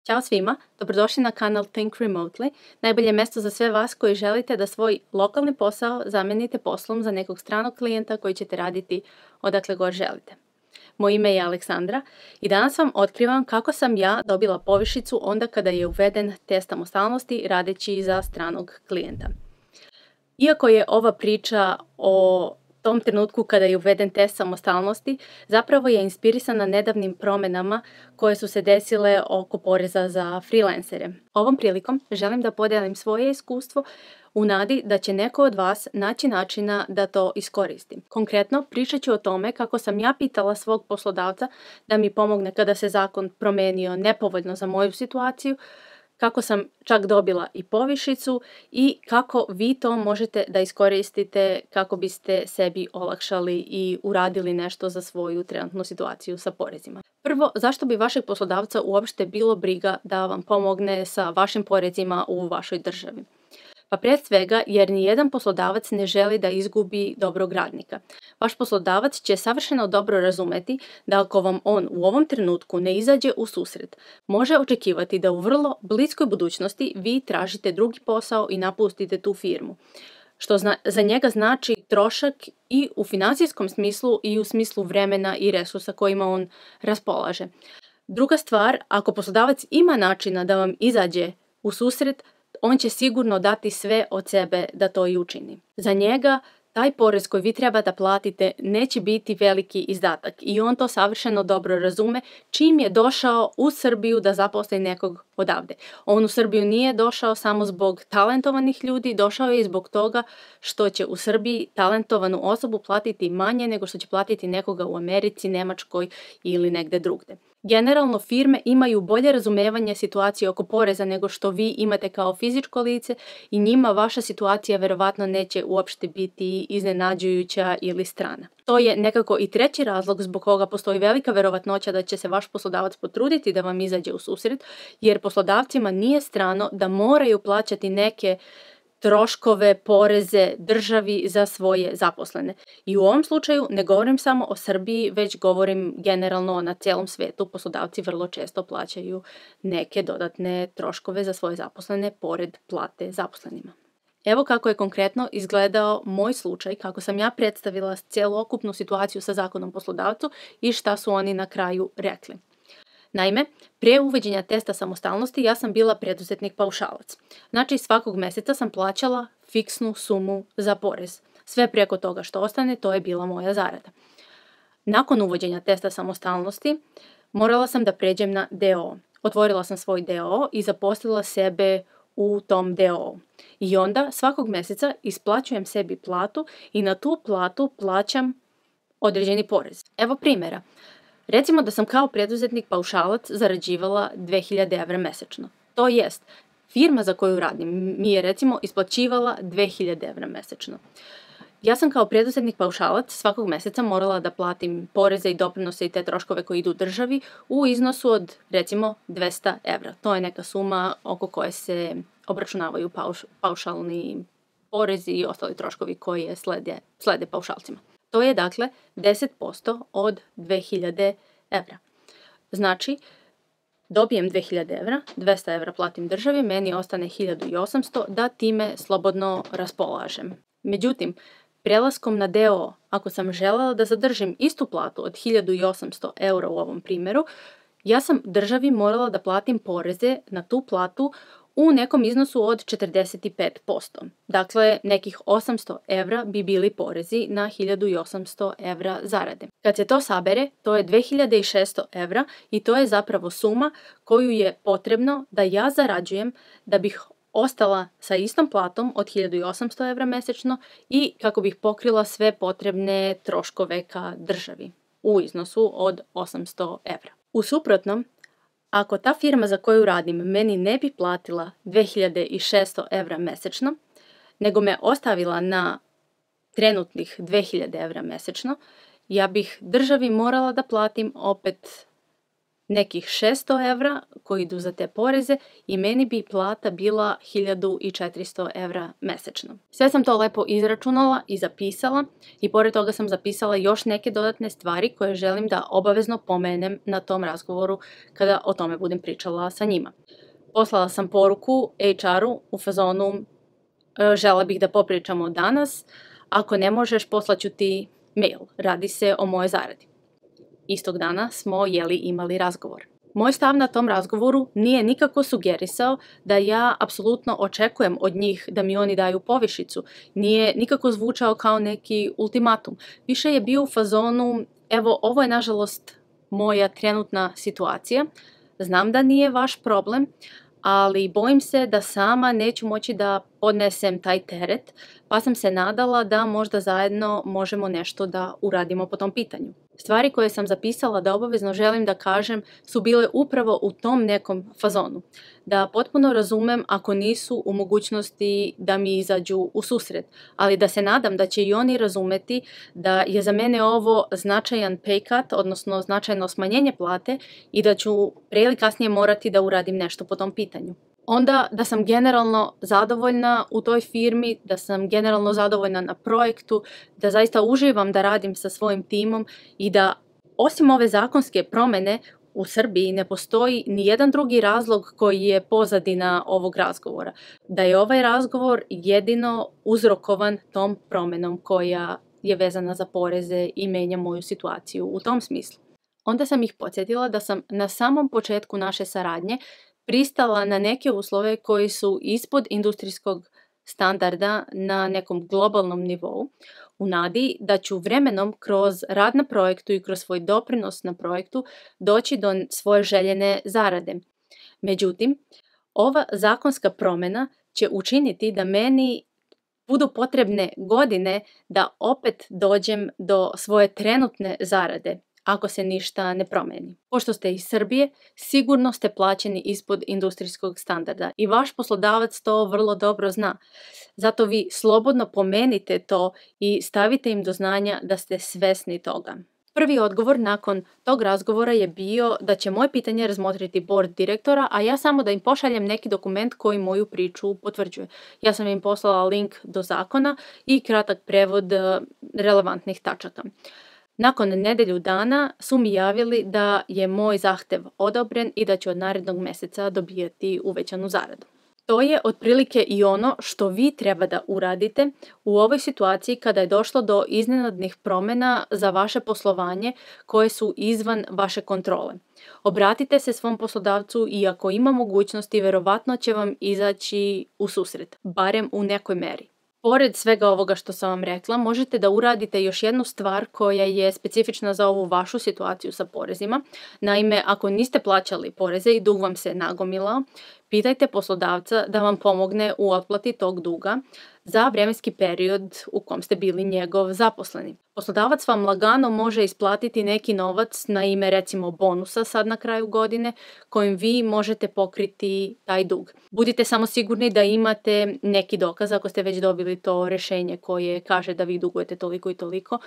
Ćao svima, dobrodošli na kanal Think Remotely, najbolje mjesto za sve vas koji želite da svoj lokalni posao zamenite poslom za nekog stranog klijenta koji ćete raditi odakle god želite. Moje ime je Aleksandra i danas vam otkrivam kako sam ja dobila povišicu onda kada je uveden test samostalnosti radeći za stranog klijenta. Iako je ova priča o tom trenutku kada je uveden test samostalnosti, zapravo je inspirisana nedavnim promjenama koje su se desile oko poreza za freelancere. Ovom prilikom želim da podelim svoje iskustvo u nadi da će neko od vas naći načina da to iskoristi. Konkretno, pričat ću o tome kako sam ja pitala svog poslodavca da mi pomogne kada se zakon promijenio nepovoljno za moju situaciju, kako sam čak dobila i povišicu i kako vi to možete da iskoristite kako biste sebi olakšali i uradili nešto za svoju trenutnu situaciju sa porezima. Prvo, zašto bi vašeg poslodavca uopšte bilo briga da vam pomogne sa vašim porezima u vašoj državi? Pa prije svega jer nijedan poslodavac ne želi da izgubi dobrog radnika. Vaš poslodavac će savršeno dobro razumeti da ako vam on u ovom trenutku ne izađe u susret, može očekivati da u vrlo bliskoj budućnosti vi tražite drugi posao i napustite tu firmu. Što za njega znači trošak i u financijskom smislu i u smislu vremena i resursa kojima on raspolaže. Druga stvar, ako poslodavac ima načina da vam izađe u susret, on će sigurno dati sve od sebe da to i učini. Za njega taj porez koji vi treba da platite neće biti veliki izdatak i on to savršeno dobro razume čim je došao u Srbiju da zaposli nekog odavde. On u Srbiju nije došao samo zbog talentovanih ljudi, došao je i zbog toga što će u Srbiji talentovanu osobu platiti manje nego što će platiti nekoga u Americi, Nemačkoj ili negde drugde. Generalno firme imaju bolje razumevanje situacije oko poreza nego što vi imate kao fizičko lice i njima vaša situacija verovatno neće uopšte biti iznenađujuća ili strana. To je nekako i treći razlog zbog koga postoji velika verovatnoća da će se vaš poslodavac potruditi da vam izađe u susret, jer poslodavcima nije strano da moraju plaćati neke troškove, poreze državi za svoje zaposlene. I u ovom slučaju ne govorim samo o Srbiji, već govorim generalno na cijelom svijetu. Poslodavci vrlo često plaćaju neke dodatne troškove za svoje zaposlene pored plate zaposlenima. Evo kako je konkretno izgledao moj slučaj, kako sam ja predstavila cjelokupnu situaciju sa zakonom poslodavcu i šta su oni na kraju rekli. Naime, prije uvođenja testa samostalnosti ja sam bila preduzetnik paušalac. Znači svakog mjeseca sam plaćala fiksnu sumu za porez. Sve preko toga što ostane, to je bila moja zarada. Nakon uvođenja testa samostalnosti morala sam da pređem na DOO. Otvorila sam svoj DOO i zaposlila sebe u tom DOO. I onda svakog mjeseca isplaćujem sebi platu i na tu platu plaćam određeni porez. Evo primjera. Recimo da sam kao preduzetnik paušalac zarađivala 2000 evra mjesečno. To jest, firma za koju radim mi je recimo isplaćivala 2000 evra mjesečno. Ja sam kao preduzetnik paušalac svakog mjeseca morala da platim poreze i doprinose i te troškove koji idu državi u iznosu od recimo 200 evra. To je neka suma oko koje se obračunavaju paušalni porezi i ostali troškovi koji slede paušalcima. To je dakle 10% od 2000 evra. Znači, dobijem 2000 evra, 200 evra platim državi, meni ostane 1800 da time slobodno raspolažem. Međutim, prelaskom na DOO, ako sam željela da zadržim istu platu od 1800 eura u ovom primjeru, ja sam državi morala da platim poreze na tu platu u nekom iznosu od 45%. Dakle, nekih 800 evra bi bili porezi na 1800 evra zarade. Kad se to sabere, to je 2600 evra i to je zapravo suma koju je potrebno da ja zarađujem da bih ostala sa istom platom od 1800 evra mjesečno i kako bih pokrila sve potrebne troškove ka državi u iznosu od 800 evra. U suprotnom, ako ta firma za koju radim meni ne bi platila 2600 evra mjesečno, nego me ostavila na trenutnih 2000 evra mjesečno, ja bih državi morala da platim opet nekih 600 evra koji idu za te poreze i meni bi plata bila 1400 evra mesečno. Sve sam to lepo izračunala i zapisala i pored toga sam zapisala još neke dodatne stvari koje želim da obavezno pomenem na tom razgovoru kada o tome budem pričala sa njima. Poslala sam poruku HR-u u fazonu žela bih da popričamo danas, ako ne možeš poslaću ti mail, radi se o mojoj zaradi. Istog dana smo imali razgovor. Moj stav na tom razgovoru nije nikako sugerisao da ja apsolutno očekujem od njih da mi oni daju povišicu. Nije nikako zvučao kao neki ultimatum. Više je bio u fazonu, evo, ovo je nažalost moja trenutna situacija. Znam da nije vaš problem, ali bojim se da sama neću moći da podnesem taj teret, pa sam se nadala da možda zajedno možemo nešto da uradimo po tom pitanju. Stvari koje sam zapisala da obavezno želim da kažem su bile upravo u tom nekom fazonu. Da potpuno razumem ako nisu u mogućnosti da mi izađu u susret, ali da se nadam da će i oni razumeti da je za mene ovo značajan pay cut, odnosno značajno smanjenje plate i da ću prije ili kasnije morati da uradim nešto po tom pitanju. Onda da sam generalno zadovoljna u toj firmi, da sam generalno zadovoljna na projektu, da zaista uživam da radim sa svojim timom i da osim ove zakonske promjene u Srbiji ne postoji ni jedan drugi razlog koji je pozadina ovog razgovora. Da je ovaj razgovor jedino uzrokovan tom promjenom koja je vezana za poreze i menja moju situaciju u tom smislu. Onda sam ih podsjetila da sam na samom početku naše saradnje pristala na neke uslove koji su ispod industrijskog standarda na nekom globalnom nivou, u nadi da ću vremenom kroz rad na projektu i kroz svoj doprinos na projektu doći do svoje željene zarade. Međutim, ova zakonska promjena će učiniti da meni budu potrebne godine da opet dođem do svoje trenutne zarade, ako se ništa ne promeni. Pošto ste iz Srbije, sigurno ste plaćeni ispod industrijskog standarda i vaš poslodavac to vrlo dobro zna. Zato vi slobodno pomenite to i stavite im do znanja da ste svesni toga. Prvi odgovor nakon tog razgovora je bio da će moje pitanje razmotriti board direktora, a ja samo da im pošaljem neki dokument koji moju priču potvrđuje. Ja sam im poslala link do zakona i kratak prevod relevantnih tačaka. Nakon nedelju dana su mi javili da je moj zahtev odobren i da ću od narednog mjeseca dobijati uvećanu zaradu. To je otprilike i ono što vi treba da uradite u ovoj situaciji kada je došlo do iznenadnih promjena za vaše poslovanje koje su izvan vaše kontrole. Obratite se svom poslodavcu i ako ima mogućnosti, verovatno će vam izaći u susret, barem u nekoj meri. Pored svega ovoga što sam vam rekla, možete da uradite još jednu stvar koja je specifična za ovu vašu situaciju sa porezima. Naime, ako niste plaćali poreze i dug vam se nagomilao, pitajte poslodavca da vam pomogne u otplati tog duga za vremenski period u kom ste bili njegov zaposleni. Poslodavac vam lagano može isplatiti neki novac na ime recimo bonusa sad na kraju godine kojim vi možete pokriti taj dug. Budite samo sigurni da imate neki dokaz ako ste već dobili to rješenje koje kaže da vi dugujete toliko i toliko.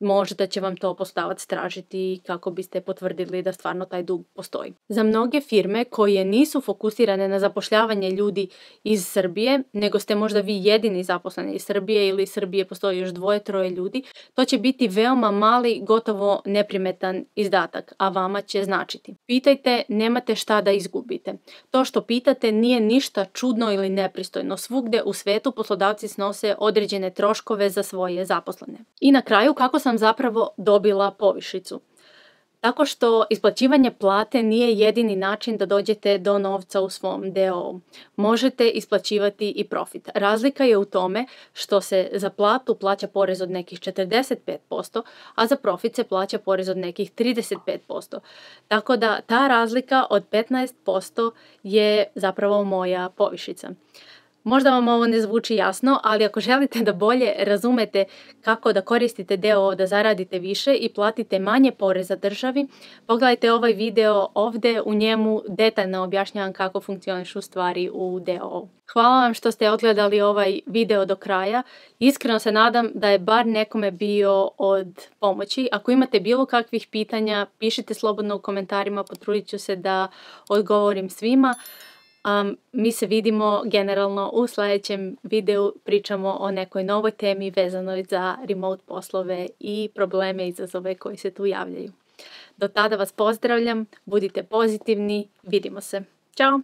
Možda će vam to poslodavac tražiti kako biste potvrdili da stvarno taj dug postoji. Za mnoge firme koje nisu fokusirane na zapošljavanje ljudi iz Srbije, nego ste možda vi jedini zaposleni iz Srbije ili iz Srbije postoji još 2-3 ljudi, to će biti veoma mali, gotovo neprimetan izdatak, a vama će značiti. Pitajte, nemate šta da izgubite. To što pitate nije ništa čudno ili nepristojno. Svugde u svetu poslodavci snose određene troškove za svoje zaposlene. I na kraju, kako sam zapravo dobila povišicu? Tako što isplaćivanje plate nije jedini način da dođete do novca u svom DOO. Možete isplaćivati i profit. Razlika je u tome što se za platu plaća porez od nekih 45%, a za profit se plaća porez od nekih 35%. Tako da ta razlika od 15% je zapravo moja povišica. Možda vam ovo ne zvuči jasno, ali ako želite da bolje razumete kako da koristite DOO da zaradite više i platite manje poreza državi, pogledajte ovaj video ovdje, u njemu detaljno objašnjavam kako funkcionišu stvari u DOO. Hvala vam što ste odgledali ovaj video do kraja. Iskreno se nadam da je bar nekome bio od pomoći. Ako imate bilo kakvih pitanja, pišite slobodno u komentarima, potrudit ću se da odgovorim svima. Mi se vidimo generalno u sljedećem videu, pričamo o nekoj novoj temi vezanoj za remote poslove i probleme i izazove koji se tu javljaju. Do tada vas pozdravljam, budite pozitivni, vidimo se. Ćao!